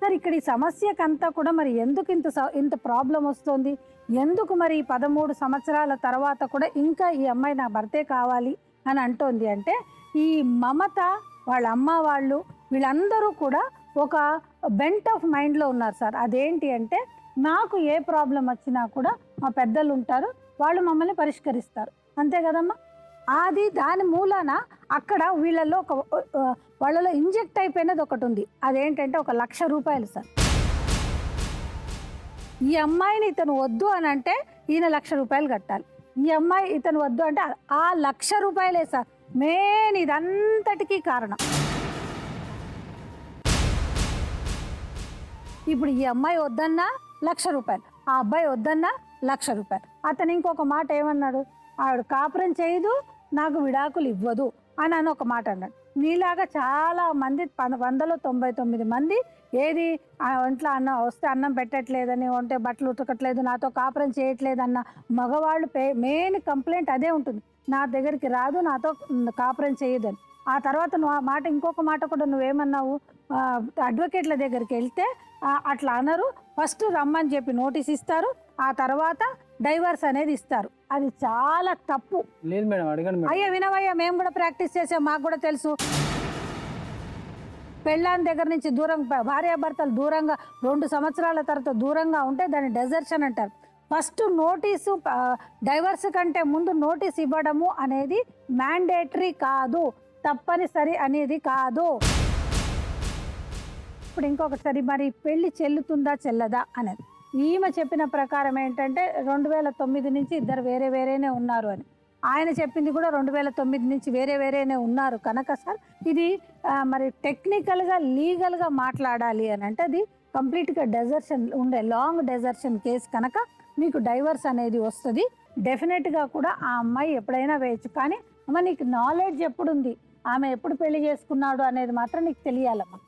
Sir ఇక్కడ ఈ సమస్యకంతా కూడా మరి ఎందుకు ఇంత ప్రాబ్లం వస్తుంది? ఎందుకు మరి 13 సంవత్సరాల తర్వాత కూడా ఇంకా ఈ అమ్మాయి నా భర్తే కావాలి అని అంటోంది అంటే, ఈ మమత, వాళ్ళ అమ్మ వాళ్ళు వీళ్ళందరూ కూడా ఒక బెంట్ ఆఫ్ మైండ్‌లో ఉన్నారు సార్. అదేంటి అంటే, నాకు ఏ ప్రాబ్లమ్ వచ్చినా కూడా మా పెద్దలు ఉంటారు, వాళ్ళు మమ్మల్ని పరిష్కరిస్తారు. అంతే కదమ్మా! అది దాని మూలాన అక్కడ వీళ్ళలో వాళ్ళలో ఇంజెక్ట్ అయిపోయినది ఒకటి ఉంది. అదేంటంటే ఒక ₹1,00,000 సార్. ఈ అమ్మాయిని ఇతను వద్దు అని అంటే ఈయన ₹1,00,000 కట్టాలి. ఈ అమ్మాయి ఇతను వద్దు అంటే ఆ ₹1,00,000 సార్ మెయిన్ ఇదంతటికీ కారణం. ఇప్పుడు ఈ అమ్మాయి వద్దన్నా ₹1,00,000, ఆ అబ్బాయి వద్దన్నా ₹1,00,000. అతను ఇంకొక మాట ఏమన్నాడు, ఆవిడ కాపురం చేయదు, నాకు విడాకులు ఇవ్వదు అని ఒక మాట అన్నాడు. నీలాగా చాలా మంది 199 మంది ఏది ఒంట్లో అన్నం వస్తే అన్నం పెట్టట్లేదని, ఒంటే బట్టలు ఉతకట్లేదు, నాతో కాపురం చేయట్లేదన్న మగవాళ్ళు మెయిన్ కంప్లైంట్ అదే ఉంటుంది. నా దగ్గరికి రాదు, నాతో కాపురం చేయదని. ఆ తర్వాత నువ్వు ఆ మాట ఇంకొక మాట కూడా నువ్వేమన్నావు, అడ్వకేట్ల దగ్గరికి వెళ్తే అట్లా అనరు, ఫస్ట్ రమ్మని చెప్పి నోటీస్ ఇస్తారు, ఆ తర్వాత డైవర్స్ అనేది ఇస్తారు. అది చాలా తప్పు. లేదు మేడం, అడగండి. అయ్యా వినవయ్యా, మేము కూడా ప్రాక్టీస్ చేసాం, మాకు కూడా తెలుసు. పెళ్ళాని దగ్గర నుంచి దూరం, భార్యాభర్తలు దూరంగా 2 సంవత్సరాల తర్వాత దూరంగా ఉంటే దాన్ని డెజర్షన్ అంటారు. ఫస్ట్ నోటీసు, డైవర్స్ కంటే ముందు నోటీస్ ఇవ్వడము అనేది మ్యాండేటరీ కాదు, తప్పనిసరి అనేది కాదు. ఇప్పుడు ఇంకొకసారి మరి పెళ్లి చెల్లుతుందా చెల్లదా అనేది ఈమె చెప్పిన ప్రకారం ఏంటంటే 2009 నుంచి ఇద్దరు వేరే వేరేనే ఉన్నారు అని. ఆయన చెప్పింది కూడా 2009 నుంచి వేరే వేరేనే ఉన్నారు కనుక సార్ ఇది మరి టెక్నికల్గా లీగల్గా మాట్లాడాలి అని అంటే అది కంప్లీట్గా డెజర్షన్ ఉండే లాంగ్ డెజర్షన్ కేసు కనుక మీకు డైవర్స్ అనేది వస్తుంది. డెఫినెట్గా కూడా ఆ అమ్మాయి ఎప్పుడైనా వేయచ్చు. కానీ అమ్మ నీకు నాలెడ్జ్ ఎప్పుడుంది, ఆమె ఎప్పుడు పెళ్లి చేసుకున్నాడు అనేది మాత్రం నీకు తెలియాలమ్మా.